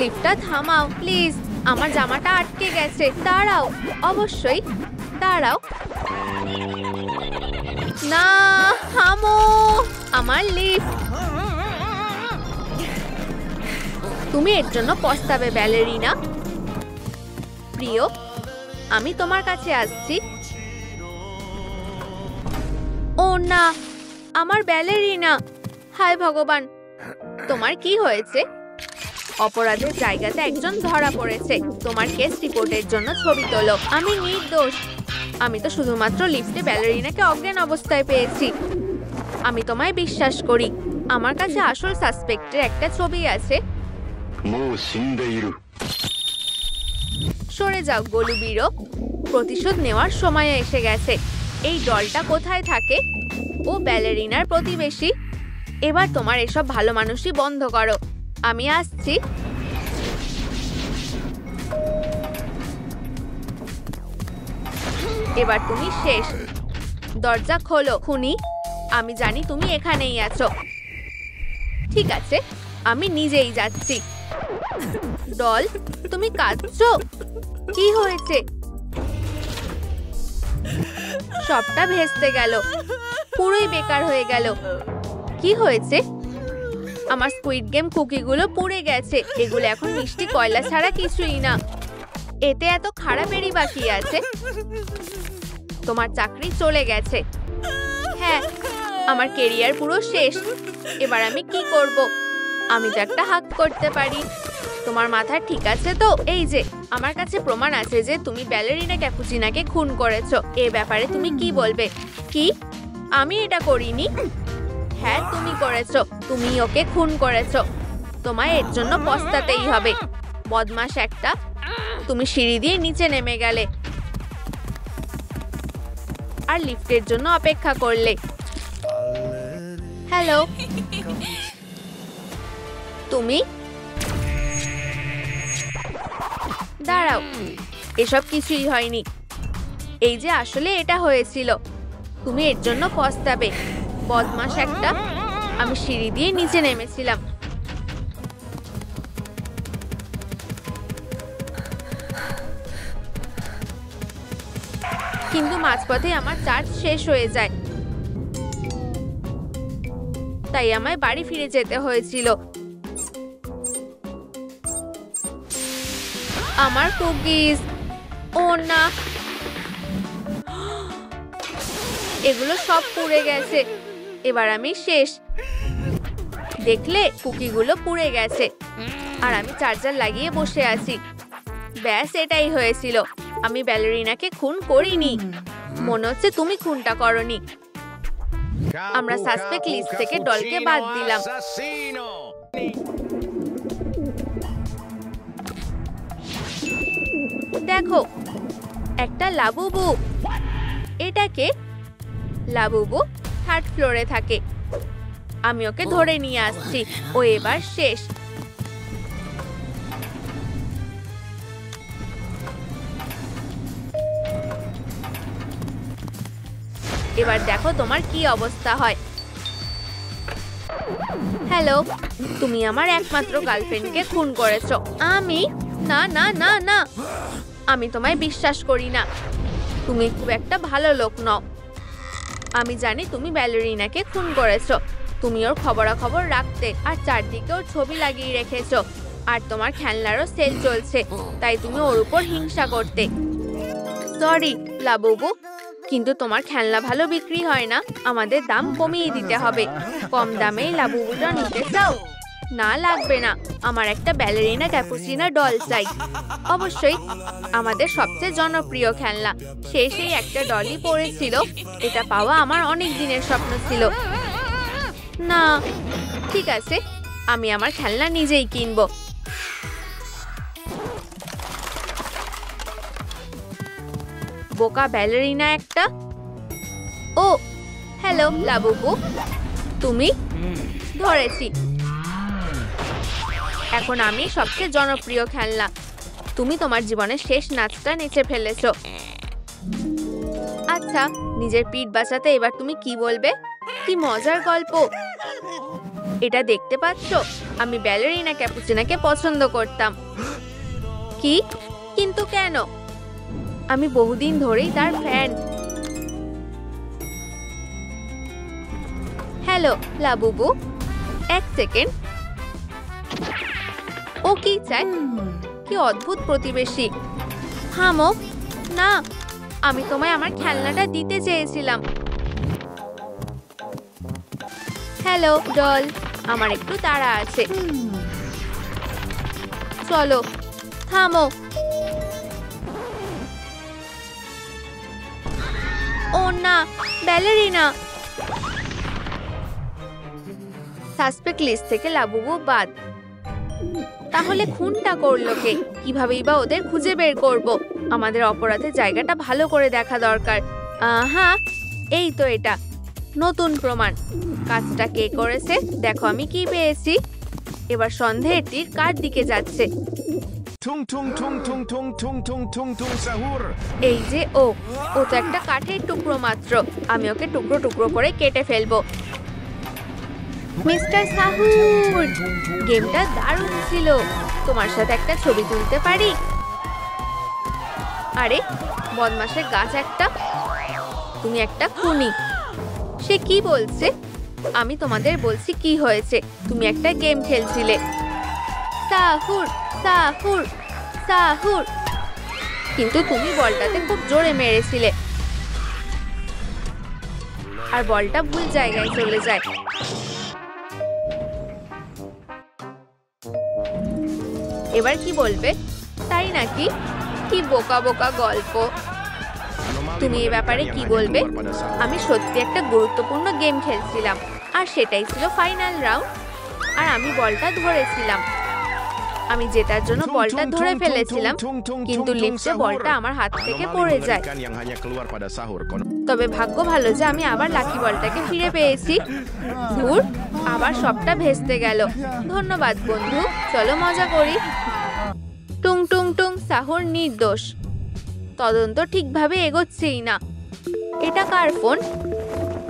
লিফটটা থামাও প্লিজ, আমার জামাটা আটকে গেছে। দাঁড়াও, অবশ্যই দাঁড়াও। না, থামো, আমার লিফট। তুমি এর জন্য পস্তাবে ব্যালেরিনা। প্রিয়, আমি তোমার কাছে আসছি। ও না, আমার ব্যালেরিনা। হায় ভগবান, তোমার কি হয়েছে? অপরাধের জায়গাতে একজন ধরা পড়েছে। তোমার কেস রিপোর্টের জন্য ছবি তোলো। আমি নির্দোষ। আমি তো শুধুমাত্র লিফটে ব্যালেরিনাকে অজ্ঞান অবস্থায় পেয়েছি। আমি তোমায় বিশ্বাস করি। আমার কাছে আসল সাসপেক্টের একটা ছবি আছে। সরে যাও গোলুবিরো, প্রতিশোধ নেওয়ার সময় এসে গেছে। এই ডলটা কোথায় থাকে? ও ব্যালেরিনার প্রতিবেশী। এবার তোমার এসব ভালো মানুষই বন্ধ করো। আমি আসছি। এবার তুমি শেষ। দরজা খোলো খুনি। আমি জানি তুমি এখানেই আছো। ঠিক আছে, আমি নিজেই যাচ্ছি। ডল, তুমি কাঁদছো? কি হয়েছে? সবটা ভেস্তে গেল, পুরোই বেকার হয়ে গেল। কি হয়েছে? আমার স্কুইড গেম কুকিগুলো পুড়ে গেছে। এগুলো এখন মিষ্টি কয়লা ছাড়া কিছুই না। এতে এত খারাপেরই বাকি আছে। তোমার চাকরি চলে গেছে। হ্যাঁ, আমার কেরিয়ার পুরো শেষ। এবার আমি কি করব? আমি তো একটা হাত করতে পারি। তোমার মাথা ঠিক আছে তো? এই যে আমার কাছে প্রমাণ আছে যে তুমি ব্যালেরিনা ক্যাপুচিনাকে খুন করেছো। এ ব্যাপারে তুমি কি বলবে? কি? আমি এটা করিনি? হ্যাঁ, তুমি করেছো। তুমি ওকে খুন করেছো। তোমায় এর জন্য পস্তাতেই হবে। বদমাশ একটা। তুমি সিঁড়ি দিয়ে নিচে নেমে গেলে আর লিফটের জন্য অপেক্ষা করলে। হ্যালো, তুমি? দাঁড়াও, এসব কিছুই হয়নি। এই যে আসলে এটা হয়েছিল। তুমি এর জন্য পস্তাবে, বদমাশ একটা। আমি সিঁড়ি দিয়ে নিচে নেমেছিলাম। কিন্তু মাঝপথে আমার চার্জ শেষ হয়ে যায়, তাই আমায় বাড়ি ফিরে যেতে হয়েছিল। আমার কুকিজ। ও না, এগুলো সব পুড়ে গেছে। এবার আমি শেষ। দেখলে, কুকিগুলো পুড়ে গেছে আর আমি চার্জার লাগিয়ে বসে আছি। ব্যাস, এটাই হয়েছিল। আমি ব্যালেরিনাকে খুন করিনি। মনে হচ্ছে তুমি খুনটা করনি। আমরা সাসপেক্ট লিস্ট থেকে ডলকে বাদ দিলাম। দেখো, একটা লাবুবু। এটাকে লাবুবু থার্ড ফ্লোরে থাকে। আমি ওকে ধরে নিয়ে আসছি। ও এবার শেষ। এবার দেখো তোমার কি অবস্থা হয়। হ্যালো, তুমি আমার একমাত্র গার্লফ্রেন্ডকে খুন করেছো। আমি? না না না না, আমি তোমায় বিশ্বাস করি না। তুমি খুব একটা ভালো লোক নও। আমি জানি তুমি ব্যালেরিনাকে খুন করেছো। তুমি ওর খবরাখবর রাখতে আর চারদিকে ওর ছবি লাগিয়ে রেখেছো। আর তোমার খেলনারও সেল চলছে, তাই তুমি ওর উপর হিংসা করতে। সরি লাবুবু, কিন্তু তোমার খেলনা ভালো বিক্রি হয় না। আমাদের দাম কমিয়ে দিতে হবে। কম দামেই লাবুবুটা নিতে চাও? না, লাগবে না। আমার একটা ব্যালেরিনা ক্যাপুচিনা ডল চাই। অবশ্যই, আমাদের সবচেয়ে জনপ্রিয় খেলনা। সেই একটা ডলই পড়েছিল। এটা পাওয়া আমার অনেক দিনের স্বপ্ন ছিল। না, ঠিক আছে, আমি আমার খেলনা নিজেই কিনবো। বোকা ব্যালেরিনা একটা। ও হ্যালো লাবুবু, তুমি? ধরেছি। এখন আমি সবচেয়ে জনপ্রিয় খেলনা। তুমি তোমার জীবনের শেষ নাচটা নেচে ফেলেছো। আচ্ছা, নিজের পিঠ বাঁচাতে এবার তুমি কি বলবে? কি মজার গল্প। এটা দেখতে পাচ্ছ? আমি ব্যালেরিনা ক্যাপুচিনাকে পছন্দ করতাম। কি? কিন্তু কেন? আমি বহুদিন ধরেই তার ফ্যান। হ্যালো লাবুবু, এক সেকেন্ড। ও কি চায়? কি অদ্ভুত প্রতিবেশী। থামো। না, আমি তোমায় আমার খেলনাটা দিতে চেয়েছিলাম। হ্যালো ডল, আমার একটু তাড়া আছে। চলো। থামো। ও না, ব্যালেরিনা। সাসপেক্ট লিস্ট থেকে লাবুবু বাদ। তাহলে খুনটা করলো কে? কিভাবেই বা ওদের খুঁজে বের করব? আমাদের অপরাধের জায়গাটা ভালো করে দেখা দরকার। হ্যাঁ, এই তো এটা নতুন প্রমাণ। কাজটা কে করেছে দেখো আমি কি পেয়েছি। এবার সন্দেহের তীর কার দিকে যাচ্ছে? এই যে ও তো একটা কাঠের টুকরো মাত্র। আমি ওকে টুকরো টুকরো করে কেটে ফেলবো। মিস্টার সাহুর, গেমটা দারুণ ছিল। তোমার সাথে একটা ছবি তুলতে পারি? আরে বদমাশের গাছ একটা। তুমি একটা খুনি। সে কি বলছে? আমি তোমাদের বলছি কি হয়েছে। তুমি একটা গেম খেলছিলে। সাহুর, সাহুর, সাহুর। কিন্তু তুমি বলটাতে খুব জোরে মেরেছিলে আর বলটা ভুল জায়গায় চলে যায়। এবার কি বলবে? তাই নাকি? কি বোকা বোকা গল্প। তুমি এই ব্যাপারে কি বলবে? আমি সত্যি একটা গুরুত্বপূর্ণ গেম খেলছিলাম আর সেটাই ছিল ফাইনাল রাউন্ড। আর আমি বলটা ধরেছিলাম। আমি জেতার জন্য বলটা ধরে ফেলেছিলাম, কিন্তু লিফটে বলটা আমার হাত থেকে পড়ে যায়। তবে ভাগ্য ভালো যে আমি আবার লাকি বলটাকে ফিরে পেয়েছি। ধুর, আবার সবটা ভেস্তে গেল। ধন্যবাদ বন্ধু, চলো মজা করি। টুং টুং টুং, সাহুর নির্দোষ। তদন্ত ঠিকভাবে এগোচ্ছেই না। এটা কার ফোন?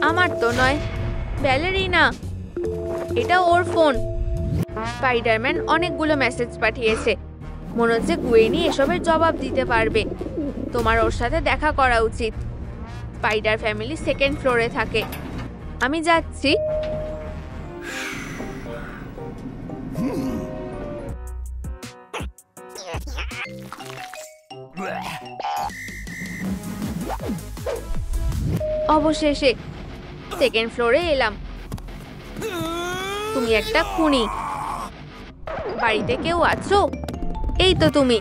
আমার তো নয়, ব্যালেরিনা। এটা ওর ফোন। স্পাইডারম্যান অনেকগুলো মেসেজ পাঠিয়েছে। মনে হচ্ছে গুয়েনি এসবের জবাব দিতে পারবে। তোমার ওর সাথে দেখা করা উচিত। স্পাইডার ফ্যামিলি সেকেন্ড ফ্লোরে থাকে। আমি যাচ্ছি। অবশেষে সেকেন্ড ফ্লোরে এলাম। তুমি একটা খুনি। বাড়িতে কেউ আছো? এই তো তুমি,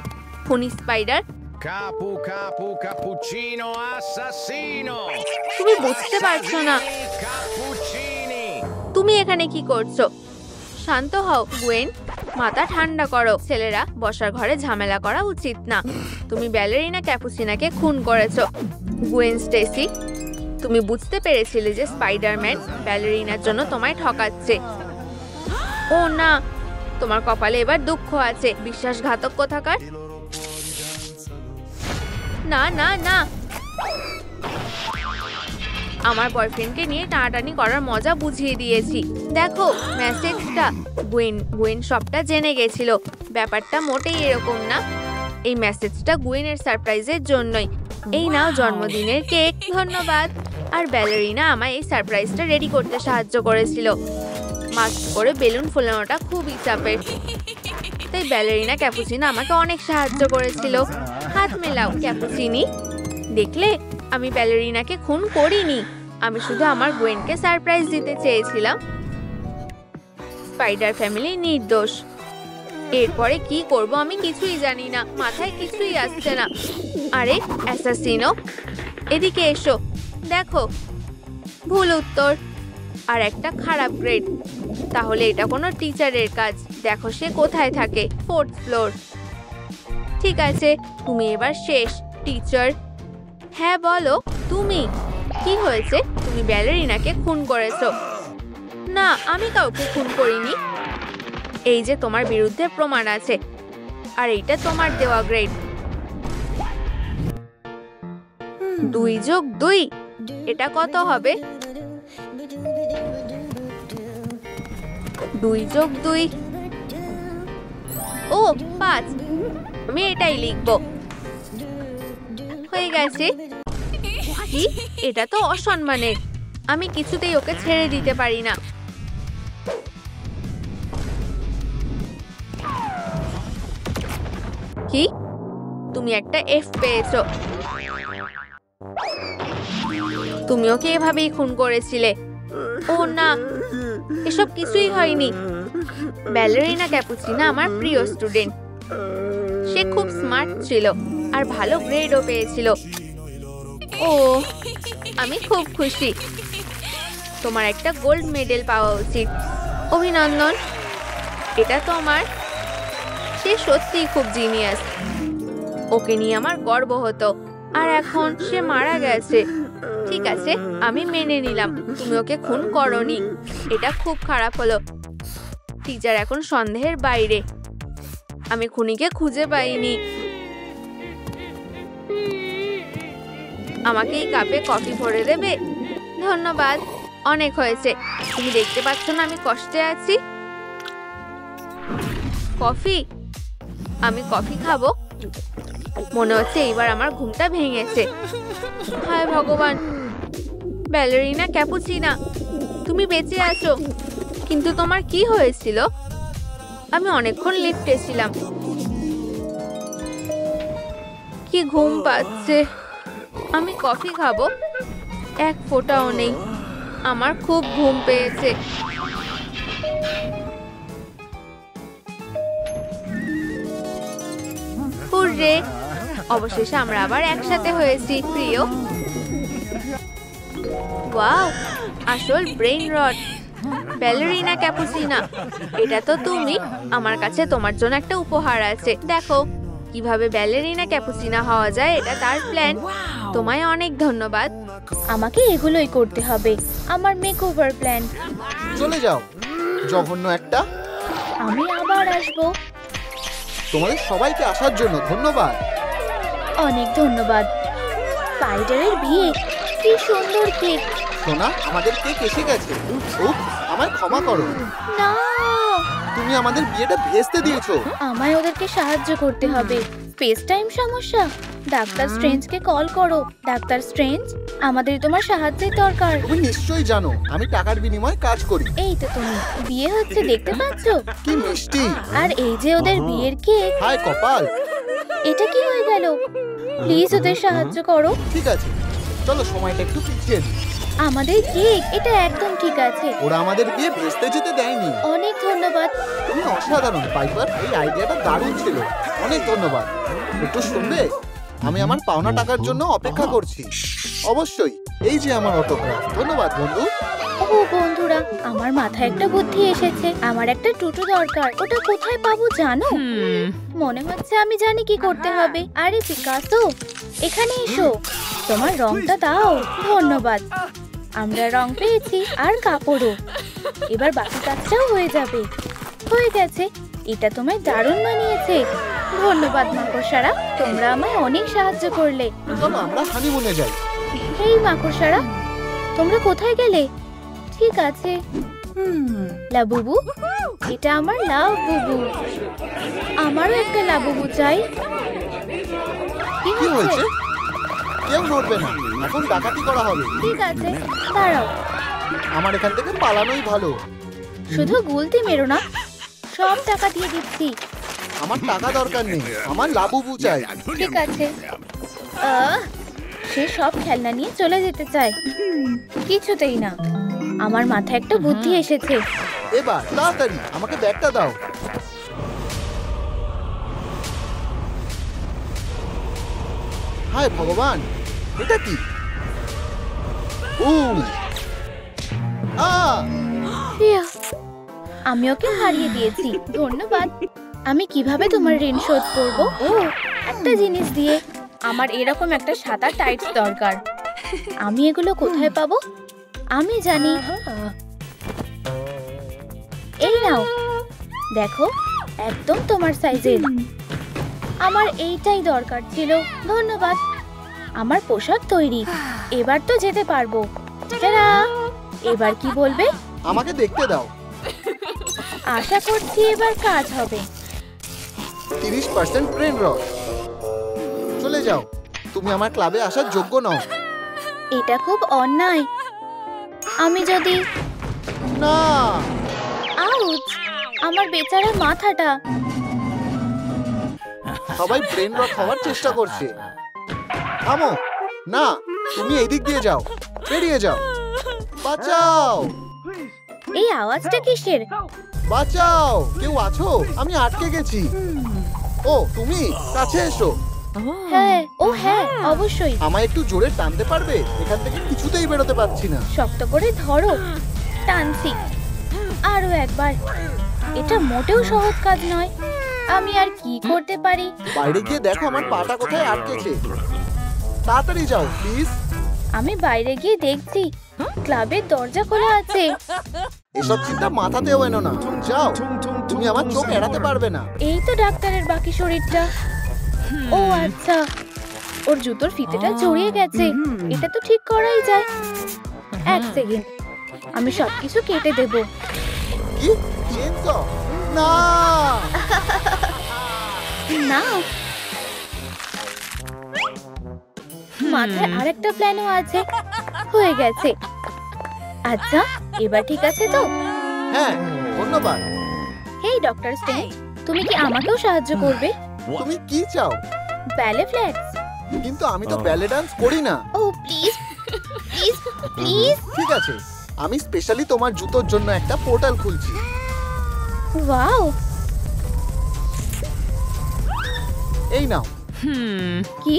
খুনি স্পাইডার। তুমি বুঝতে পারছো না তুমি এখানে কি করছো? শান্ত হও গুয়েন, মাথা ঠান্ডা করো। ছেলেরা বসার ঘরে ঝামেলা করা উচিত না। তুমি ব্যালেরিনা ক্যাপুচিনাকে খুন করেছো। গুয়েন স্টেসি, তুমি বুঝতে পেরেছিলে যে স্পাইডারম্যান ব্যালেরিনার জন্য তোমায় ঠকাচ্ছে। ও না, তোমার কপালে এবার দুঃখ আছে। বিশ্বাসঘাতক কোথাকার। না না না, আমার বয়ফ্রেন্ডকে নিয়ে টানাটানি করার মজা বুঝিয়ে দিয়েছি। দেখো মেসেজটা। গুয়েন সবটা জেনে গেছিল। ব্যাপারটা মোটেই এরকম না। এই মেসেজটা গুয়েনের সারপ্রাইজের জন্যই। এই নাও জন্মদিনের কেক। ধন্যবাদ। আর ব্যালেরিনা আমায় এই সারপ্রাইজটা রেডি করতে সাহায্য করেছিল। মাস্ক করে বেলুন ফোলানোটা খুবই চাপের, তাই ব্যালেরিনা ক্যাপুচিনা আমাকে অনেক সাহায্য করেছিল। হাত মেলাও ক্যাপুচিনি। দেখলে, আমি ব্যালেরিনাকে খুন করিনি। আমি শুধু আমার গুয়েনকে সারপ্রাইজ দিতে চেয়েছিলাম। স্পাইডার ফ্যামিলি নির্দোষ। এরপরে কি করব আমি কিছুই জানি না। মাথায় কিছুই আসছে না। আরে অ্যাসাসিনো, এদিকে এসো। দেখো, ভুল উত্তর আর একটা খারাপ গ্রেড। তাহলে এটা কোনো টিচারের কাজ। দেখো সে কোথায় থাকে। 4th floor. ঠিক আছে, তুমি এবার শেষ টিচার। হ্যাঁ বলো, তুমি কি হয়েছে? তুমি ব্যালেরিনাকে খুন করেছো। না, আমি কাউকে খুন করিনি। এই যে তোমার বিরুদ্ধে প্রমাণ আছে, আর এইটা তোমার দেওয়া গ্রেড। 2+2, এটা কত হবে? 2+2 ও 5, আমি এটাই লিখবো। হয়ে গেছে। কি, এটা তো অসম্মানের। আমি কিছুতেই ওকে ছেড়ে দিতে পারি না। কি, তুমি একটা F পেয়েছো। তুমি ওকে এভাবেই খুন করেছিলে। ও না, এসব কিছুই হয়নি। ব্যালেরিনা ক্যাপুচিনা আমার প্রিয় স্টুডেন্ট। সে খুব স্মার্ট ছিল আর ভালো গ্রেডও পেয়েছিল। ও, আমি খুব খুশি। তোমার একটা গোল্ড মেডেল পাওয়া উচিত। অভিনন্দন, এটা তোমার। সে সত্যিই খুব জিনিয়াস। ওকে নিয়ে আমার গর্ব হতো, আর এখন সে মারা গেছে। ঠিক আছে, আমি মেনে নিলাম তুমি ওকে খুন করোনি। এটা খুব খারাপ হলো। টিচার এখন সন্দেহের বাইরে। আমি খুনিকে খুঁজে পাইনি। আমাকে এই কাপে কফি ভরে দেবে? ধন্যবাদ, অনেক হয়েছে। তুমি দেখতে পাচ্ছ না আমি কষ্টে আছি? কফি? আমি কফি খাবো? মনে হচ্ছে এইবার আমার ঘুমটা ভেঙেছে। হায় ভগবান, ব্যালেরিনা ক্যাপুচিনা, তুমি বেঁচে আছো। কিন্তু তোমার কি হয়েছিল? আমি অনেকক্ষণ লিফটে ছিলাম। কি ঘুম পাচ্ছে। আমি কফি খাবো? এক ফোঁটাও নেই। আমার খুব ঘুম পেয়েছে। হুররে, অবশেষে আমরা আবার একসাথে হয়েছি প্রিয়। ওয়াও, আসল ব্রেইন রড। ব্যালেরিনা ক্যাপুচিনা, এটা তো তুমি। আমার কাছে তোমার জন্য একটা উপহার আছে। দেখো কিভাবে ব্যালেরিনা ক্যাপুচিনা হওয়া যায়, এটা তার প্ল্যান। তোমায় অনেক ধন্যবাদ। আমাকে এগুলোই করতে হবে, আমার মেকওভার প্ল্যান। চলে যাও, জঘন্য একটা। আমি আবার আসবো। তোমাদের সবাইকে আসার জন্য ধন্যবাদ। অনেক ধন্যবাদ। স্পাইডারের বিয়ে, কি সুন্দর কেক। সোনা, আমাদের কেক এসে গেছে। উফ, আমায় ক্ষমা করো। না, তুমি আমাদের বিয়েটা ভেস্তে দিয়েছো। আমায় ওদেরকে সাহায্য করতে হবে। স্পেস টাইম সমস্যা। ডাক্তার স্ট্রেঞ্জকে কল করো। ডাক্তার স্ট্রেঞ্জ, আমাদের তোমার সাহায্যের দরকার। তুমি নিশ্চয়ই জানো আমি টাকার বিনিময়ে কাজ করি। এই তো তুমি, বিয়ে হচ্ছে দেখতে পাচ্ছো? কি মিষ্টি। আর এই যে ওদের বিয়ের কেক। হায় কপাল, এটা কি হয়ে গেল? প্লিজ ওদের সাহায্য করো। ঠিক আছে, চলো সময়টা একটু পিছিয়ে দিই। আমাদের কেক, এটা একদম ঠিক আছে। ওরা আমাদের বিয়ে ভেস্তে যেতে দেয়নি। অনেক ধন্যবাদ। তুমি অসাধারণ পাইপার, এই আইডিয়াটা দারুণ ছিল। অনেক ধন্যবাদ। একটু শুনবে? আমি আমার পাওনা টাকার জন্য অপেক্ষা করছি। অবশ্যই, এই যে আমার অটোগ্রাফ। ধন্যবাদ বন্ধু। ও বন্ধুরা, আমার মাথায় একটা বুদ্ধি এসেছে। আমার একটা টুটু দরকার। ওটা কোথায় পাবো জানো? মনে হচ্ছে আমি জানি কি করতে হবে। আরে পিকাসো, এখানে এসো। তোমার রংটা দাও। ধন্যবাদ। আমরা রং পেয়েছি আর কাপড়ও। এবার বাকি কাজটাও হয়ে যাবে। হয়ে গেছে। এটা তোমায় দারুণ মানিয়েছে। ধন্যবাদ মাকড়সারা, তোমরা আমায় অনেক সাহায্য করলে। চলো আমরা হানিমুনে যাই। এই মাকড়সারা, তোমরা কোথায় গেলে? ঠিক আছে। লাবুবু, এটা আমার লাবুবু। আমারও একটা লাবুবু চাই। কি হয়েছে? কেউ নড়বে না, এখন ডাকাতি করা হবে। ঠিক আছে, দাঁড়াও। আমার এখান থেকে পালানোই ভালো। শুধু গুলতি মেরো না, সব টাকা দিয়ে দিচ্ছি। আমার টাকা দরকার নেই, আমার লাবুবু চাই। ঠিক আছে। সে সব খেলনা নিয়ে চলে যেতে চায়। কিছুতেই না। আমার মাথায় একটা বুদ্ধি এসেছে। এবার তাড়াতাড়ি আমাকে ব্যাগটা দাও। হায় ভগবান, এটা কি? আমি ওকে হারিয়ে দিয়েছি। ধন্যবাদ। আমি কিভাবে তোমার ঋণ শোধ করব? ও, একটা জিনিস দিয়ে। আমার এরকম একটা সাদা টাইটস দরকার। আমি এগুলো কোথায় পাবো? আমি জানি। এই নাও, দেখো, একদম তোমার সাইজের। আমার এইটাই দরকার ছিল। ধন্যবাদ। আমার পোশাক তৈরি। এবার তো যেতে পারবো। টাটা। এবার কি বলবে? আমাকে দেখতে দাও। আশা করছি এবার কাজ হবে। 30% ব্রেন রট। চলে যাও, তুমি আমার ক্লাবে আসার যোগ্য নও। এটা খুব অন্যায়। আমি যদি না, আউচ, আমার বেচারা মাথাটা। সবাই ব্রেন রট হওয়ার চেষ্টা করছে। থামো, না, তুমি এই দিক দিয়ে যাও, বেরিয়ে যাও। বাঁচাও, এই আওয়াজটা কিসের? বাঁচাও, কেউ আছো? আমি আটকে গেছি। ও তুমি, কাছে এসো। হ্যাঁ, ও হ্যাঁ, অবশ্যই। আমায় একটু জোরে টানতে পারবে? এখান থেকে কিছুতেই বেরোতে পারছি না। শক্ত করে ধরো। টানছি। আরো একবার। এটা মোটেও সহজ কাজ নয়। আমি আর কি করতে পারি? বাইরে গিয়ে দেখো আমার পাটা কোথায় আটকেছে। তাড়াতাড়ি যাও প্লিজ। আমি বাইরে গিয়ে দেখছি ক্লাবের দরজা খোলা আছে। এসব চিন্তা মাথাতেও এনো না। যাও, তুমি আমার চোখ এড়াতে পারবে না। এই তো ডাক্তারের বাকি শরীরটা। ও আচ্ছা, ওর জুতোর ফিতেটা জড়িয়ে গেছে। এটা তো ঠিক করাই যায়। এক সেকেন্ড, আমি সবকিছু কেটে দেব। কি? চেনসো? না, না, মাথায় আরেকটা প্ল্যানও আছে। হয়ে গেছে। আচ্ছা, এবার ঠিক আছে তো? হ্যাঁ, ধন্যবাদ। হেই ডক্টর স্টেন, তুমি কি আমাকেও সাহায্য করবে? তুমি কি চাও? ব্যালে ফ্ল্যাটস। কিন্তু আমি তো ব্যালে ডান্স করি না। ও প্লিজ, প্লিজ, প্লিজ। ঠিক আছে, আমি স্পেশালি তোমার জুতোর জন্য একটা পোর্টাল খুলছি। ওয়াও, এই নাও। কি?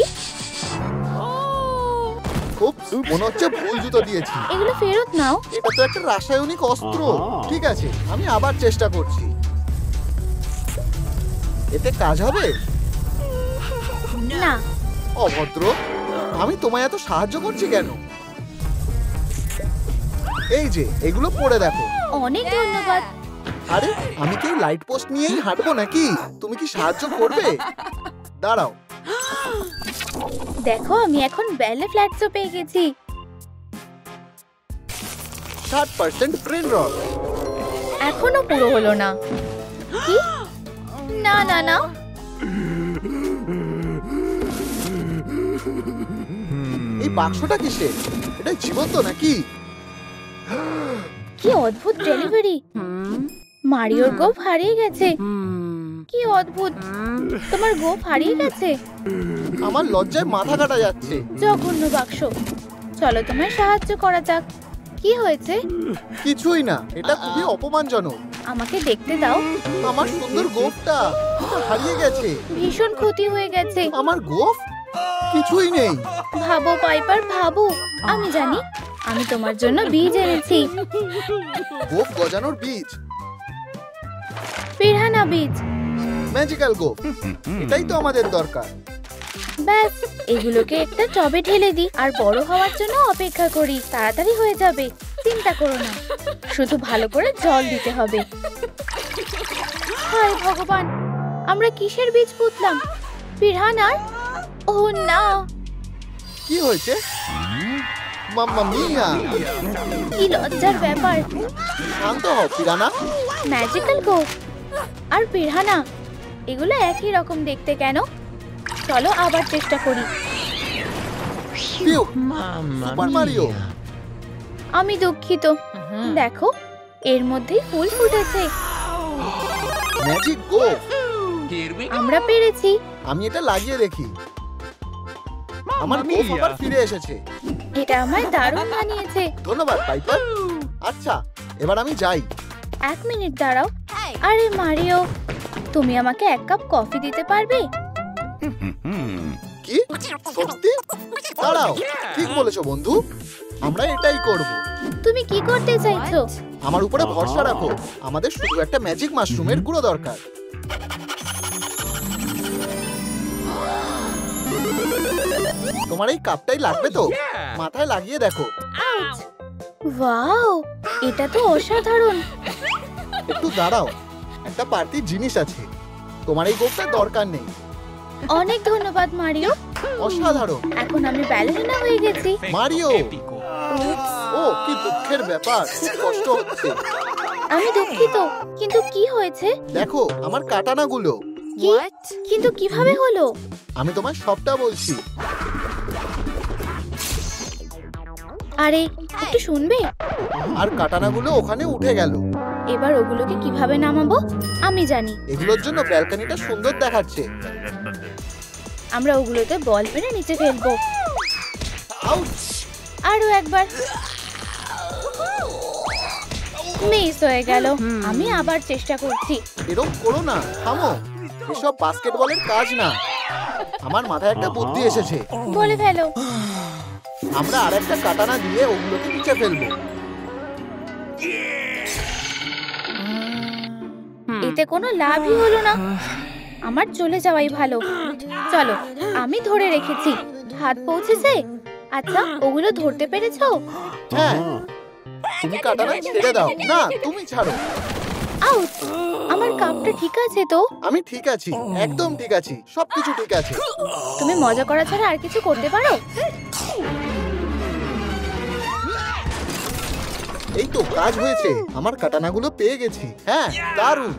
উপস, মনে হচ্ছে ভুল জুতো দিয়েছি। এগুলো ফেরত নাও। এটা তো একটা রাসায়নিক অস্ত্র। ঠিক আছে, আমি আবার চেষ্টা করছি। এতে কাজ হবে? না। অভদ্র, আমি তোমায় এত সাহায্য করছি কেন? এই যে, এগুলো পড়ে দেখো। অনেক ধন্যবাদ। আরে, আমি কি লাইট পোস্ট নিয়েই হাঁটবো নাকি? তুমি কি সাহায্য করবে? দাঁড়াও। দেখো, আমি এখন ব্যালে ফ্ল্যাটসও পেয়ে গেছি। 60% ব্রেন রট। এখনো পুরো হলো না। কি? না না না, এই বাক্সটা কিসের? এটা জীবন্ত নাকি? কি অদ্ভুত ডেলিভারি। মারিওর গোফ হারিয়ে গেছে। কি অদ্ভুত, তোমার গোফ হারিয়ে গেছে? আমার লজ্জায় মাথা কাটা যাচ্ছে। জঘন্য বাক্স। চলো তোমায় সাহায্য করা যাক। কি হয়েছে? কিছুই না, এটা খুবই অপমানজনক। আমাকে দেখতে দাও। আমার সুন্দর গোফটা হারিয়ে গেছে। ভীষণ ক্ষতি হয়ে গেছে। আমার গোফ? কিছুই নেই। ভাবো পাইপার, ভাবো। আমি জানি, আমি তোমার জন্য বীজ এনেছি। গোফ গজানোর বীজ? পিরানা বীজ। ম্যাজিক্যাল গোফ, এটাই তো আমাদের দরকার। ব্যাস, এগুলোকে একটা টবে ঢেলে দিই আর বড় হওয়ার জন্য অপেক্ষা করি। তাড়াতাড়ি হয়ে যাবে, চিন্তা করো না। শুধু ভালো করে জল দিতে হবে। হায় ভগবান, আমরা কিসের বীজ পুঁতলাম? পিরানার? ও না, কি হয়েছে? মাম্মা মিয়া! কি লজ্জার ব্যাপার। শান্ত হও পিরানা। ম্যাজিক্যাল গোফ আর পিরানা, এগুলো একই রকম দেখতে কেন? চলো আবার চেষ্টা করি। পিউ, সুপার মারিও। আমি দুঃখিত। দেখো, এর মধ্যেই ফুল ফুটেছে। ম্যাজিক গোফ। আমরা পেরেছি। আমি এটা লাগিয়ে দেখি। আমার গোফ আবার ফিরে এসেছে। এটা আমায় দারুণ মানিয়েছে। ধন্যবাদ পাইপার। আচ্ছা, এবার আমি যাই। এক মিনিট দাঁড়াও। আরে মারিও, তুমি আমাকে এক কাপ কফি দিতে পারবে? কি? সত্যি? দাঁড়াও, ঠিক বলেছো বন্ধু। আমরা এটাই করব। তুমি কি করতে চাইছো? আমার উপরে ভরসা রাখো। আমাদের শুধু একটা ম্যাজিক মাশরুমের গুঁড়ো দরকার। তোমার এই কাপটাই লাগবে তো? মাথায় লাগিয়ে দেখো। ওয়াও, এটা তো অসাধারণ। একটু দাঁড়াও, একটা পার্টির জিনিস আছে। তোমার এই গোফটার দরকার নেই। অনেক ধন্যবাদ মারিও। অসাধারণ। এখন আমি ব্যালেরিনা হয়ে গেছি। মারিও! ও, কি দুঃখের ব্যাপার। খুব কষ্ট হচ্ছে। আমি দুঃখিত, কিন্তু কি হয়েছে? দেখো আমার কাটানাগুলো। কি? কিন্তু কিভাবে হলো? আমি তোমায় সবটা বলছি। আরে একটু শুনবে? আর কাটানাগুলো ওখানে উঠে গেল। এবার ওগুলোকে কিভাবে নামাবো আমি জানি। এগুলোর জন্য ব্যালকনিটা সুন্দর দেখাচ্ছে। আমরা ওগুলোতে বল পেরে নিচে ফেলবো। আউচ! আরো একবার। মিস হয়ে গেল। আমি আবার চেষ্টা করছি। এরকম করো না, থামো। এসব বাস্কেটবলের কাজ না। আমার মাথায় একটা বুদ্ধি এসেছে। বলে ফেলো। আমরা আরেকটা কাটানা দিয়ে ওগুলোকে নিচে ফেলবো। এতে কোনো লাভই হলো না। আমার চলে যাওয়াই ভালো। চলো, আমি ধরে রেখেছি। হাত পৌঁছেছে? আচ্ছা, ওগুলো ধরতে পেরেছো? হ্যাঁ, তুমি কাটানা ছেড়ে দাও। না, তুমি ছাড়ো। আউট! আমার কাপটা ঠিক আছে তো? আমি ঠিক আছি, একদম ঠিক আছি, সবকিছু ঠিক আছে। তুমি মজা করা ছাড়া আর কিছু করতে পারো? এই তো কাজ হয়েছে। আমার কাটানাগুলো পেয়ে গেছি। হ্যাঁ, দারুণ।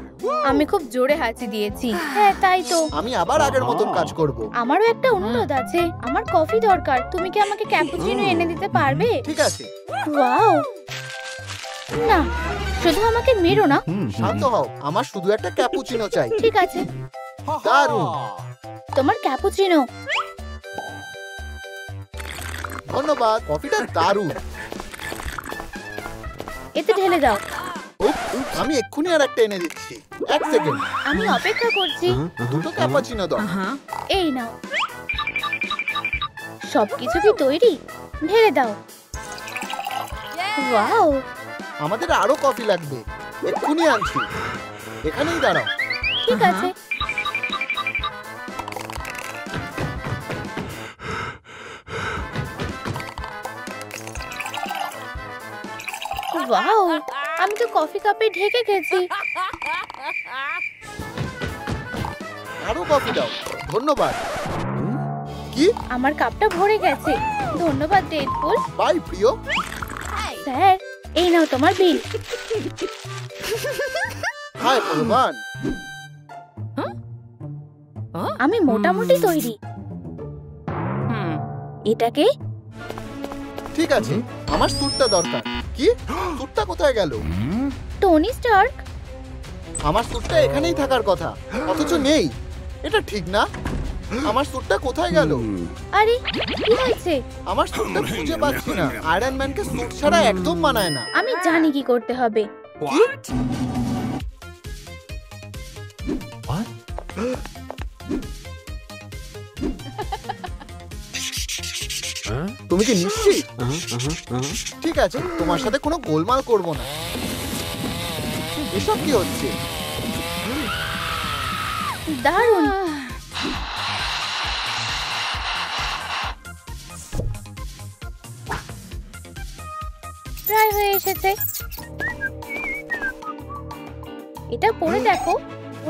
আমি খুব জোরে হাঁচি দিয়েছি। হ্যাঁ, তাই তো। আমি আবার আগের মতন কাজ করব। আমারও একটা অনুরোধ আছে। আমার কফি দরকার। তুমি কি আমাকে ক্যাপুচিনো এনে দিতে পারবে? ঠিক আছে। ওয়াও! না, শুধু আমাকে মেরো না। শান্ত হও, আমার শুধু একটা ক্যাপুচিনো চাই। ঠিক আছে, দারুণ। তোমার ক্যাপুচিনো। ধন্যবাদ, কফিটা দারুণ। এতে ঢেলে দাও। উপ, আমি এক্ষুনি আর একটা এনে দিচ্ছি। এক সেকেন্ড। আমি অপেক্ষা করছি। দুটো ক্যাপাচিনো দাও। এই নাও। সবকিছু কি তৈরি? ঢেলে দাও। ওয়াও! আমাদের আরো কফি লাগবে। এক্ষুনি আনছি। এখানেই দাঁড়াও। ঠিক আছে। ওয়াও! আমি তো কফি কাপে ঢেকে গেছি। আরো কফি দাও। ধন্যবাদ। কি? আমার কাপটা ভরে গেছে। ধন্যবাদ ডেডপুল। বাই প্রিয়। স্যার, এই নাও তোমার বিল। হায় ভগবান। আমি মোটামুটি তৈরি। এটাকে? ঠিক আছে, আমার স্যুটটা দরকার। কি? স্যুটটা কোথায় গেল? Tony Stark? আমার স্যুটটা এখানেই থাকার কথা, অথচ নেই। এটা ঠিক না। আমার স্যুটটা কোথায় গেল? আরে কি হয়েছে? আমার স্যুটটা খুঁজে পাচ্ছি না। আয়রন ম্যানকে স্যুট ছাড়া একদম মানায় না। আমি জানি কি করতে হবে। তুমি কি নিশ্চিত? ঠিক আছে, তোমার সাথে কোনো গোলমাল করব না। এসব কি হচ্ছে? দারুণ! প্রায় হয়ে এসেছে। এটা পরে দেখো।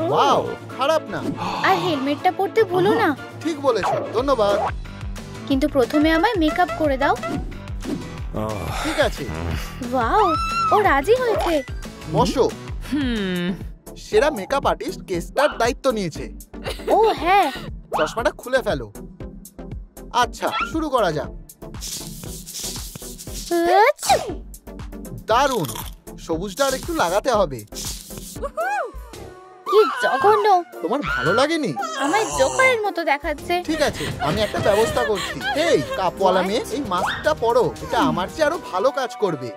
ওয়াও, খারাপ না। আর হেলমেটটা পরতে ভুলো না। ঠিক বলেছো, ধন্যবাদ। কিন্তু প্রথমে আমায় মেকআপ করে দাও। ঠিক আছে। ওয়াও, ও রাজি হয়েছে। বসো। সেরা মেকআপ আর্টিস্ট কেসটার দায়িত্ব নিয়েছে। ও হ্যাঁ, চশমাটা খুলে ফেলো। আচ্ছা, শুরু করা যাক। আচ্ছা। দারুণ। সবুজটা আর একটু লাগাতে হবে। কি জঘন্য! তোমার ভালো লাগেনি? আমায় জোকারের মতো দেখাচ্ছে। ঠিক আছে, আমি একটা ব্যবস্থা করছি। এই কাপওয়ালা মেয়ে, এই মাস্কটা পরো। এটা আমার চেয়ে আরো ভালো কাজ করবে।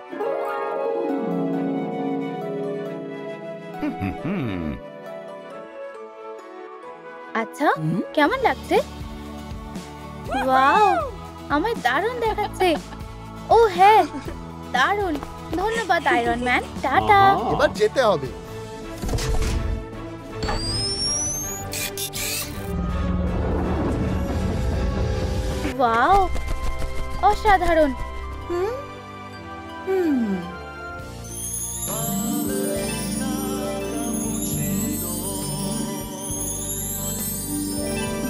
আচ্ছা, কেমন লাগছে? ওয়াও, আমায় দারুণ দেখাচ্ছে। ও হ্যাঁ, দারুণ। ধন্যবাদ আয়রন ম্যান। টাটা। এবার যেতে হবে। ওয়াও, অসাধারণ।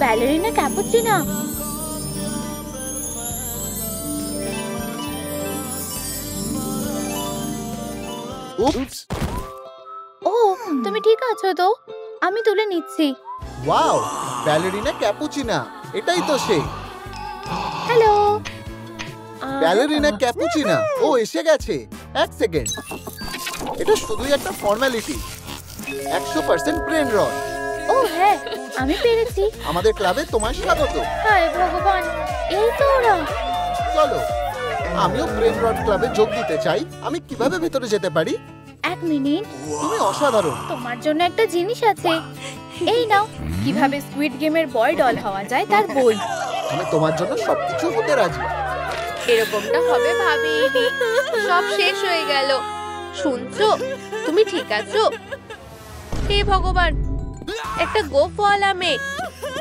Ballerina cappuccino. উপস। ও, তুমি ঠিক আছো তো? আমি তুলে নিচ্ছি। ওয়াও, ব্যালেরিনা ক্যাপুচিনা, এটাই তো সে। হ্যালো। ব্যালেরিনা ক্যাপুচিনা, ও এসে গেছে। এক সেকেন্ড, এটা শুধুই একটা ফর্মালিটি। 100% ব্রেন রট। ও হ্যাঁ, আমি পেরেছি। আমাদের ক্লাবে তোমার স্বাগত। হায় ভগবান, এই তো ওরা। চলো, আমিও ব্রেন রট ক্লাবে যোগ দিতে চাই। আমি কিভাবে ভেতরে যেতে পারি? এক মিনিট, তুমি অসাধারণ। তোমার জন্য একটা জিনিস আছে। এই নাও, কিভাবে স্কুইড গেমের বয় ডল হওয়া যায় তার বই। আমি তোমার জন্য সবকিছু হতে রাজি। এরকমটা হবে ভাবিনি। সব শেষ হয়ে গেল। শুনছো, তুমি ঠিক আছো? হে ভগবান, একটা গোফওয়ালা মেয়ে।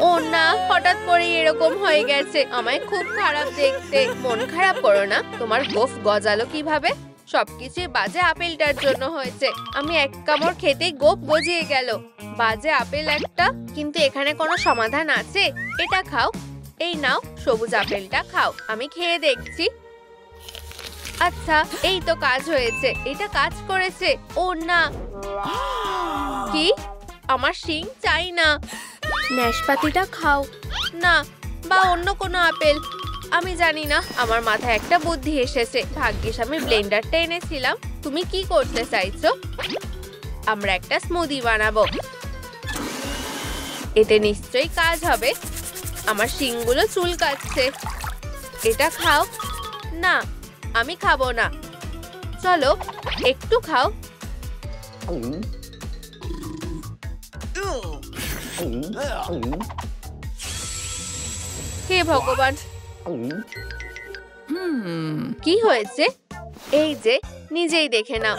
ও না, হঠাৎ করে এরকম হয়ে গেছে। আমায় খুব খারাপ দেখতে। মন খারাপ করো না। তোমার গোফ গজালো কিভাবে? সবকিছু বাজে আপেলটার জন্য হয়েছে। আমি এক কামড় খেতেই গোফ গজিয়ে গেল। বাজে আপেল একটা। কিন্তু এখানে কোনো সমাধান আছে। এটা খাও। এই নাও, সবুজ আপেলটা খাও। আমি খেয়ে দেখছি। আচ্ছা, এই তো কাজ হয়েছে। এটা কাজ করেছে। ও না, কি? আমার শিং চাই না। নাশপাতিটা খাও না, বা অন্য কোনো আপেল। আমি জানি না, আমার মাথায় একটা বুদ্ধি এসেছে। ভাগ্যিস আমি ব্লেন্ডারটা এনেছিলাম। তুমি কি করতে চাইছো? আমরা একটা স্মুদি বানাবো। এতে নিশ্চয়ই কাজ হবে। আমার শিংগুলো চুলকাচ্ছে। এটা খাও। না, আমি খাবো না। চলো, একটু খাও। হে ভগবান, কি হয়েছে? এই যে, নিজেই দেখে নাও।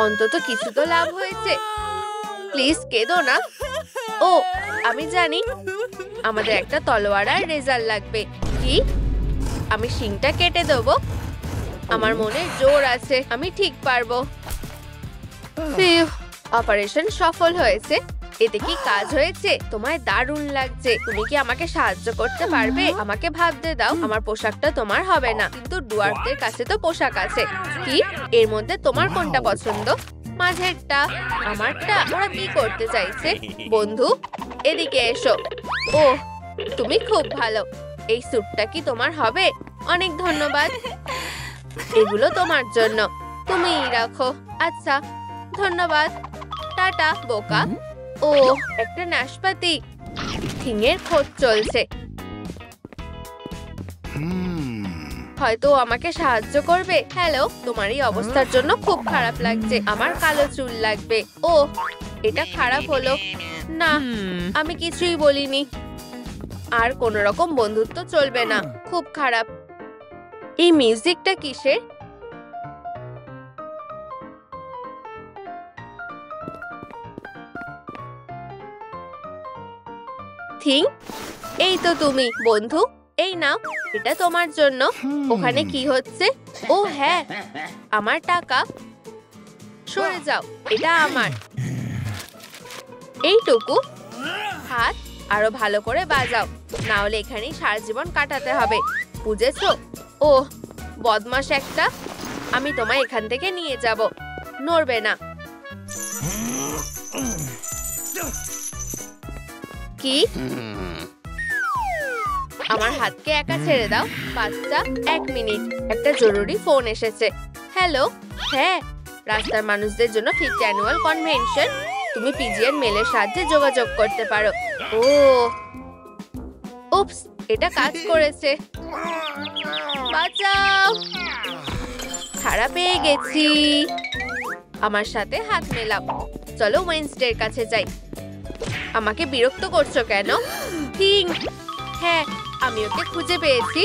অন্তত কিছু তো লাভ হয়েছে। প্লিজ কেঁদো না। ও, আমি জানি, আমাদের একটা তলোয়ার আর রেজার লাগবে। কি? আমি শিংটা কেটে দেবো। আমার মনে জোর আছে, আমি ঠিক পারবো। অপারেশন সফল হয়েছে। এতে কি কাজ হয়েছে? তোমায় দারুণ লাগছে। তুমি কি আমাকে সাহায্য করতে পারবে? আমাকে ভাবতে দাও। আমার পোশাকটা তোমার হবে না, কিন্তু ডুয়ার্ফদের কাছে তো পোশাক আছে। কি? এর মধ্যে তোমার কোনটা পছন্দ? মাঝেরটা? আমারটা? ওরা কি করতে চাইছে? বন্ধু, এদিকে এসো। ও, তুমি খুব ভালো। এই স্যুটটা কি তোমার হবে? অনেক ধন্যবাদ। এগুলো তোমার জন্য। তুমিই রাখো। আচ্ছা, ধন্যবাদ। টাটা বোকা। ও, একটা নাশপাতি। থিংয়ের খোঁজ চলছে। হয়তো আমাকে সাহায্য করবে। হ্যালো, তোমার এই অবস্থার জন্য খুব খারাপ লাগছে। আমার কালো চুল লাগবে। ও, এটা খারাপ হলো না। আমি কিছুই বলিনি। আর কোন রকম বন্ধুত্ব চলবে না। খুব খারাপ। এই মিউজিকটা কিসের? থিং, এই তো তুমি। বন্ধু, এই নাও, এটা তোমার জন্য। ওখানে কি হচ্ছে? ও হ্যাঁ, আমার টাকা। সরে যাও, এটা আমার। এইটুকু হাত আরো ভালো করে বাজাও, না হলে এখানেই সারা জীবন কাটাতে হবে। বুঝেছো? ও বদমাশ একটা। আমি তোমায় এখান থেকে নিয়ে যাব। নড়বে না। কি? আমার হাতকে একা ছেড়ে দাও বাচ্চা। এক মিনিট, একটা জরুরি ফোন এসেছে। হ্যালো। হ্যাঁ, রাস্তার মানুষদের জন্য 5th অ্যানুয়াল কনভেনশন। তুমি পিজিএন মেলের সাহায্যে যোগাযোগ করতে পারো। ও, উপস, এটা কাজ করেছে। বাঁচাও, ছাড়া পেয়ে গেছি। আমার সাথে হাত মেলাও। চলো ওয়েডনেসডের কাছে যাই। আমাকে বিরক্ত করছো কেন? থিং, হ্যাঁ, আমি ওকে খুঁজে পেয়েছি।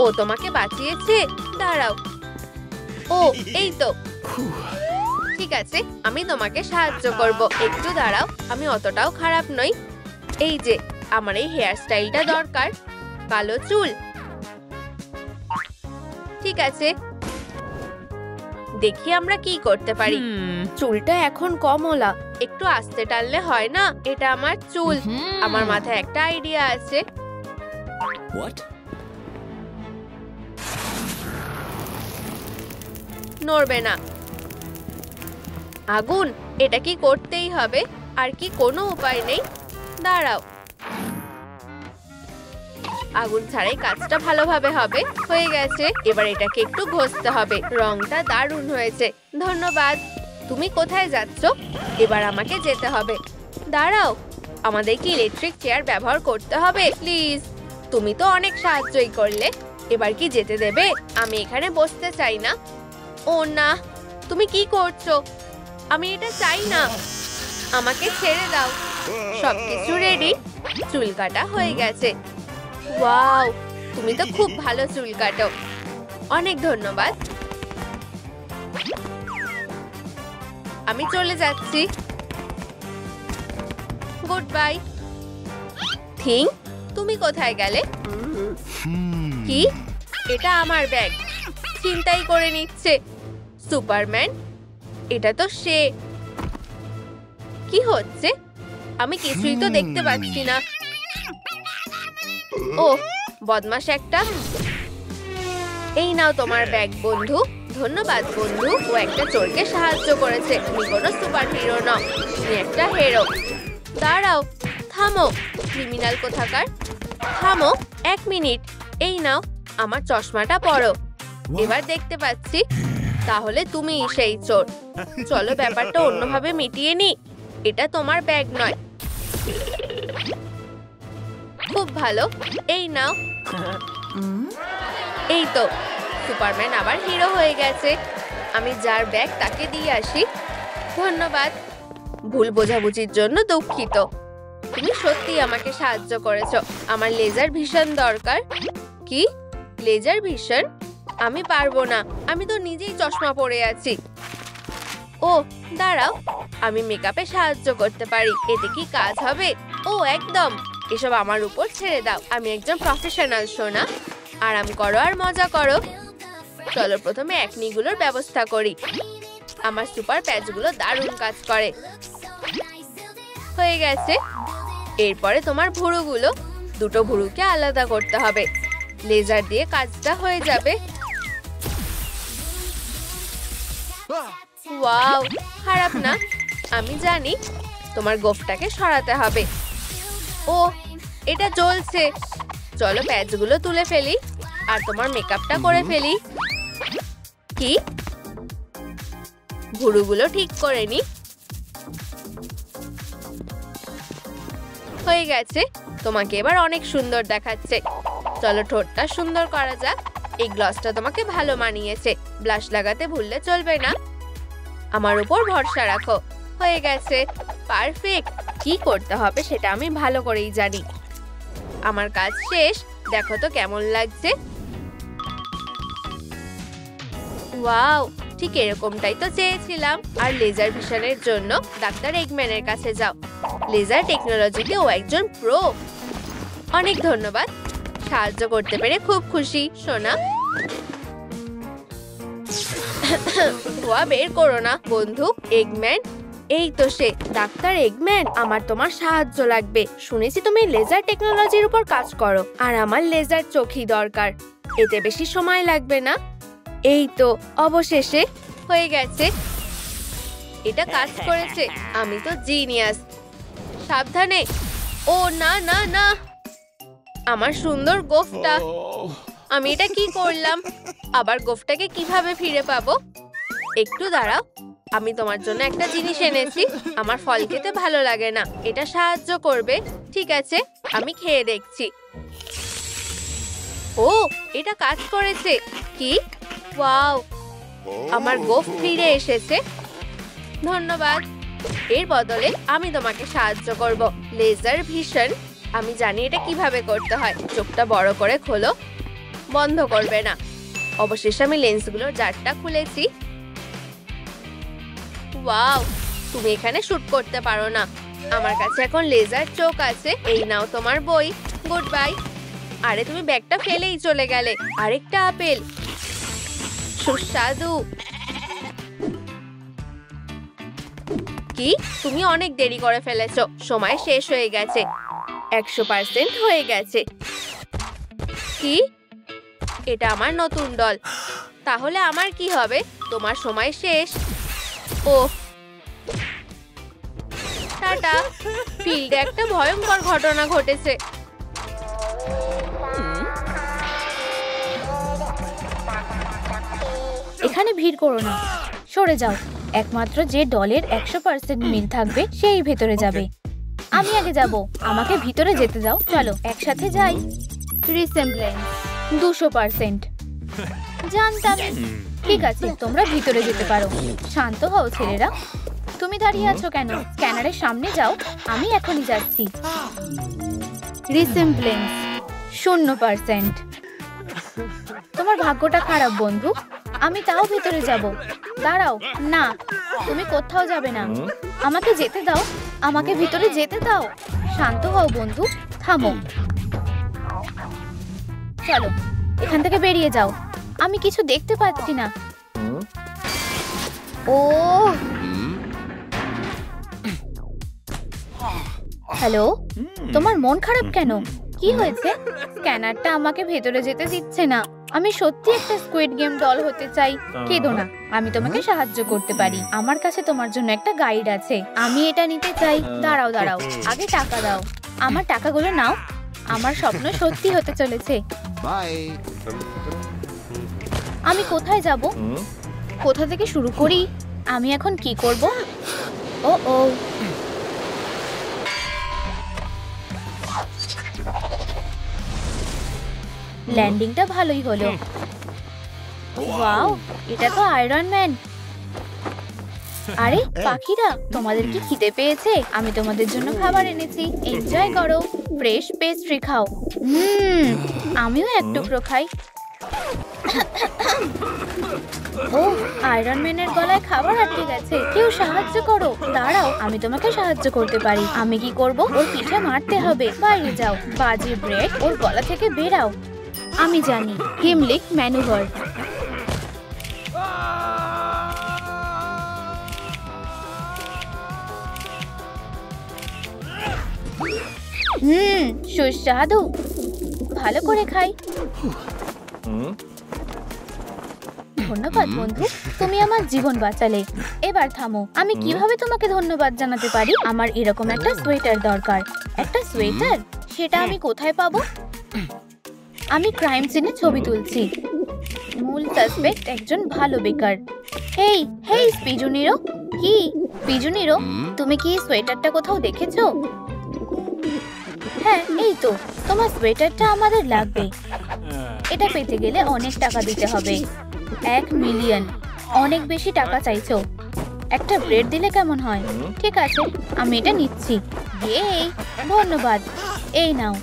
ও তোমাকে বাঁচিয়েছে। দাঁড়াও। ও, এই তো। ঠিক আছে, আমি তোমাকে সাহায্য করব। একটু দাঁড়াও, আমি অতটাও খারাপ নই। এই যে, আমার এই হেয়ার স্টাইলটা দরকার। কালো চুল। ঠিক আছে, দেখি আমরা কি করতে পারি। চুলটা এখন কমলা। একটু আস্তে টানলে হয় না? এটা আমার চুল। আমার মাথায় একটা আইডিয়া আছে। নড়বে না। আগুন, এটা কি করতেই হবে? আর কি কোনো উপায় নেই? দাঁড়াও, আগুন ছাড়াই কাজটা ভালোভাবে হবে। হয়ে গেছে, এবার এটাকে একটু ঘষতে হবে। রংটা দারুণ হয়েছে, ধন্যবাদ। তুমি কোথায় যাচ্ছ? এবার আমাকে যেতে হবে। দাঁড়াও, আমাদের কি ইলেকট্রিক চেয়ার ব্যবহার করতে হবে? প্লিজ, তুমি তো অনেক সাহায্যই করলে, এবার কি যেতে দেবে? আমি এখানে বসতে চাই না। ও না, তুমি কি করছো? আমি এটা চাই না, আমাকে ছেড়ে দাও। সবকিছু রেডি, চুল কাটা হয়ে গেছে। ওয়াও, তুমি তো খুব ভালো চুল কাটো, অনেক ধন্যবাদ। আমি চলে যাচ্ছি, গুড বাই। থিং, তুমি কোথায় গেলে? কি? এটা আমার ব্যাগ, ছিনতাই করে নিচ্ছে। সুপারম্যান, এটা তো সে। কি হচ্ছে? আমি কিছুই তো দেখতে পাচ্ছি না। ও, বদমাশ একটা। এই নাও তোমার ব্যাগ বন্ধু। ধন্যবাদ বন্ধু, ও একটা চোরকে সাহায্য করেছে। তুমি কোনো সুপার হিরো নও, তুমি একটা হিরো। দাঁড়াও, থামো ক্রিমিনাল কোথাকার, থামো। 1 মিনিট, এই নাও আমার চশমাটা পরো। এবার দেখতে পাচ্ছি, তাহলে তুমি সেই চোর। চলো ব্যাপারটা অন্যভাবে মিটিয়ে নি। এটা তোমার ব্যাগ নয়। খুব ভালো, এই নাও। এই তো, সুপারম্যান আবার হিরো হয়ে গেছে। আমি যার ব্যাগ তাকে দিয়ে আসি। ধন্যবাদ, ভুল বোঝাবুঝির জন্য দুঃখিত। তুমি সত্যি আমাকে সাহায্য করেছো। আমার লেজার ভিশন দরকার। কি? Laser vision? আমি পারবো না, আমি তো নিজেই চশমা পরে আছি। ও দাঁড়াও, আমি মেকআপে সাহায্য করতে পারি। এতে কি কাজ হবে? ও একদম, এসব আমার উপর ছেড়ে দাও। আমি একজন প্রফেশনাল, সোনা। আরাম করো আর মজা করো। চলো প্রথমে অ্যাকনিগুলোর ব্যবস্থা করি। আমার সুপার প্যাচগুলো দারুণ কাজ করে। হয়ে গেছে, এরপরে তোমার ভুরুগুলো। দুটো ভুরুকে আলাদা করতে হবে। লেজার দিয়ে কাজটা হয়ে যাবে। ওয়াও, খারাপ না। আমি জানি, তোমার গোফটাকে সরাতে হবে। ও, এটা জ্বলছে। চলো প্যাচগুলো তুলে ফেলি আর তোমার মেকআপটা করে ফেলি। কি? ভুরুগুলো ঠিক করে নি। হয়ে গেছে, তোমাকে এবার অনেক সুন্দর দেখাচ্ছে। চলো ঠোঁটটা সুন্দর করা যাক। এই গ্লসটা তোমাকে ভালো মানিয়েছে। ব্লাশ লাগাতে ভুললে চলবে না। আমার উপর ভরসা রাখো। হয়ে গেছে, পারফেক্ট। কি করতে হবে সেটা আমি ভালো করেই জানি। আমার কাজ শেষ, দেখো তো কেমন লাগছে। ওয়াও, ঠিক এরকমটাই তো চেয়েছিলাম। আর লেজার ভিশনের জন্য ডাক্তার এগম্যানের কাছে যাও। লেজার টেকনোলজিতে ও একজন প্রো। অনেক ধন্যবাদ, সাহায্য করতে পেরে খুব খুশি, সোনা। ধোয়া বের করো না বন্ধু। এগম্যান, এই তো সে, ডাক্তার এগম্যান। আমার তোমার সাহায্য লাগবে। শুনেছি তুমি লেজার টেকনোলজির উপর কাজ করো, আর আমার লেজার চোখই দরকার। এতে বেশি সময় লাগবে না। এই তো, অবশেষে হয়ে গেছে। এটা কাজ করেছে। আমি তো জিনিয়াস। সাবধানে। ও না না না, আমার সুন্দর গোফটা। আমি এটা কি করলাম? আবার গোফটাকে কিভাবে ফিরে পাবো? একটু দাঁড়াও, আমি তোমার জন্য একটা জিনিস এনেছি। আমার ফল খেতে ভালো লাগে না, এটা সাহায্য করবে। ঠিক আছে, আমি খেয়ে দেখছি। ও, এটা কাজ করেছে। কি? ওয়াও, আমার গোফ ফিরে এসেছে। ধন্যবাদ। এর বদলে আমি তোমাকে সাহায্য করব। লেজার ভিশন, আমি জানি এটা কিভাবে করতে হয়। চোখটা বড় করে খোলো, বন্ধ করবে না। অবশেষে আমি লেন্সগুলোর জারটা খুলেছি। ওয়াও, তুমি এখানে শুট করতে পারো না। আমার কাছে এখন লেজার চোখ আছে। এই নাও তোমার বই। Good bye. আরে তুমি ব্যাগটা ফেলেই চলে গেলে। আরেকটা আপেল, সুস্বাদু। কি? তুমি অনেক দেরি করে ফেলেছো। সময় শেষ হয়ে গেছে। 100% হয়ে গেছে। কি? এটা আমার নতুন ডল। তাহলে আমার কি হবে? তোমার সময় শেষ। ও, টাটা। ফিল্ডে একটা ভয়ঙ্কর ঘটনা ঘটেছে। এখানে ভিড় করো না, সরে যাও। একমাত্র যে দলের 100% মিল থাকবে সেই ভেতরে যাবে। আমি আগে যাব, আমাকে ভিতরে যেতে দাও। চলো একসাথে যাই। রিসেম্বলেন্স 200%। জানতাম। ঠিক আছে, তোমরা ভিতরে যেতে পারো। শান্ত হও ছেলেরা। তুমি দাঁড়িয়ে আছো কেন? স্ক্যানারের সামনে যাও। আমি এখনই যাচ্ছি। রিসেম্বলেন্স 0%। তোমার ভাগ্যটা খারাপ বন্ধু। আমি তাও ভিতরে যাব। দাঁড়াও, না, তুমি কোথাও যাবে না। আমাকে যেতে দাও, আমাকে ভিতরে যেতে দাও। শান্ত হও বন্ধু, থামো। চলো এখান থেকে বেরিয়ে যাও। আমি কিছু দেখতে পাচ্ছি না। ও হ্যালো, তোমার মন খারাপ কেন? কি হয়েছে? স্ক্যানারটা আমাকে ভেতরে যেতে দিচ্ছে না। আমি সত্যি একটা স্কুইড গেম ডল হতে চাই। কেঁদো না, আমি তোমাকে সাহায্য করতে পারি। আমার কাছে তোমার জন্য একটা গাইড আছে। আমি এটা নিতে চাই। দাঁড়াও দাঁড়াও, আগে টাকা দাও। আমার টাকাগুলো নাও। আমার স্বপ্ন সত্যি হতে চলেছে। বাই। আমি কোথায় যাব? কোথা থেকে শুরু করি? আমি এখন কি করব? ও ও, ল্যান্ডিংটা ভালোই হলো। ওয়াও, এটা তো আয়রন ম্যান। আরে পাখিরা, তোমাদের কি খিদে পেয়েছে? আমি তোমাদের জন্য খাবার এনেছি, এনজয় করো। ফ্রেশ পেস্ট্রি খাও। আমিও এক টুকরো খাই। ও, আয়রন ম্যানের গলায় খাবার আটকে গেছে। কেউ সাহায্য করো। দাঁড়াও, আমি তোমাকে সাহায্য করতে পারি। আমি কি করব? ওর পিঠে মারতে হবে। বাইরে যাও, বাজে ব্রেড, ওর গলা থেকে বেরাও। আমি জানি, হিমলিক ম্যানুভার। সুস্বাদু। ভালো করে খাই। ধন্যবাদ বন্ধু, তুমি আমার জীবন বাঁচালে। এবার থামো। আমি কিভাবে তোমাকে ধন্যবাদ জানাতে পারি? আমার এরকম একটা সোয়েটার দরকার। একটা সোয়েটার? সেটা আমি কোথায় পাবো? আমি ক্রাইম সিনে ছবি তুলছি। মূল সাসপেক্ট একজন ভালো বেকার। হেই হেই পিজুনিরো। কি পিজুনিরো, তুমি কি সোয়েটারটা কোথাও দেখেছো? হ্যাঁ, এই তো। তোমার সোয়েটারটা আমাদের লাগবে। এটা পেতে গেলে অনেক টাকা দিতে হবে। 1 মিলিয়ন। অনেক বেশি টাকা চাইছো। একটা ব্রেড দিলে কেমন হয়? ঠিক আছে, আমি এটা নিচ্ছি। এই ধন্যবাদ। এই নাও।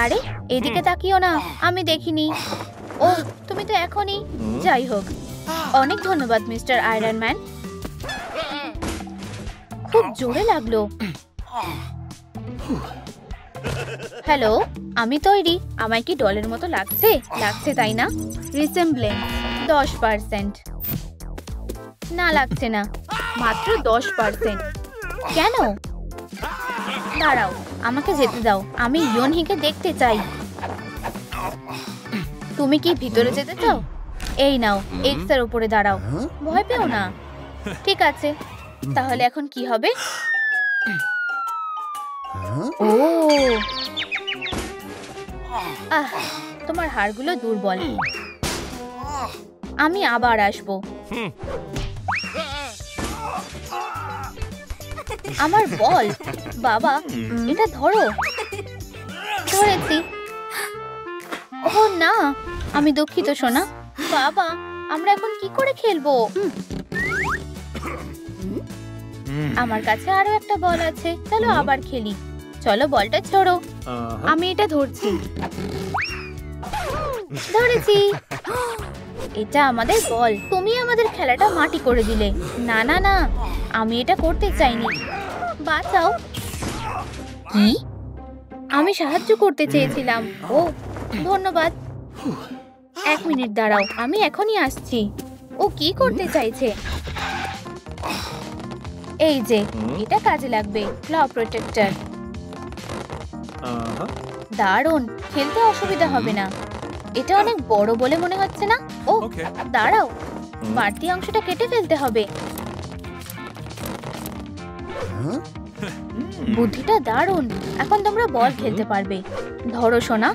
আরে এদিকে তাকিও না, আমি দেখিনি। ও, তুমি তো এখনই। যাই হোক, অনেক ধন্যবাদ মিস্টার আয়রন ম্যান। খুব জোরে লাগলো। হ্যালো, আমি তৈরি। আমায় কি ডলের মতো লাগছে? লাগছে তাই না? রিসেম্বলেন্স 10%। না, লাগছে না। মাত্র 10%। কেন? দাঁড়াও, আমাকে যেতে দাও। আমি ইয়োনহিকে দেখতে চাই। তুমি কি ভিতরে যেতে চাও? এই নাও, এক্স এর উপরে দাঁড়াও। ভয় পেও না। ঠিক আছে, তাহলে এখন কি হবে? ও, আহ, তোমার হাড়গুলো দুর্বল। আমি আবার আসবো। আমার বল। বাবা, এটা ধরো। ধরেছি। ও না, আমি দুঃখিত সোনা। বাবা, আমরা এখন কি করে খেলবো? আমার কাছে আরো একটা বল আছে। চলো আবার খেলি। চলো, বলটা ছোড়ো। আমি এটা ধরছি। ধরেছি। এটা আমাদের বল। তুমি আমাদের খেলাটা মাটি করে দিলে। না না না, আমি এটা করতে চাইনি। বাঁচাও। কি? আমি সাহায্য করতে চেয়েছিলাম। ও, ধন্যবাদ। 1 মিনিট দাঁড়াও, আমি এখনই আসছি। ও কি করতে চাইছে? এই যে, এটা কাজে লাগবে। ক্ল প্রোটেক্টর। দারুণ, খেলতে অসুবিধা হবে না। এটা অনেক বড় বলে মনে হচ্ছে না? ও, দাঁড়াও, বাড়তি অংশটা কেটে ফেলতে হবে। বুদ্ধিটা দারুণ। এখন তোমরা বল খেলতে পারবে। ধরো সোনা।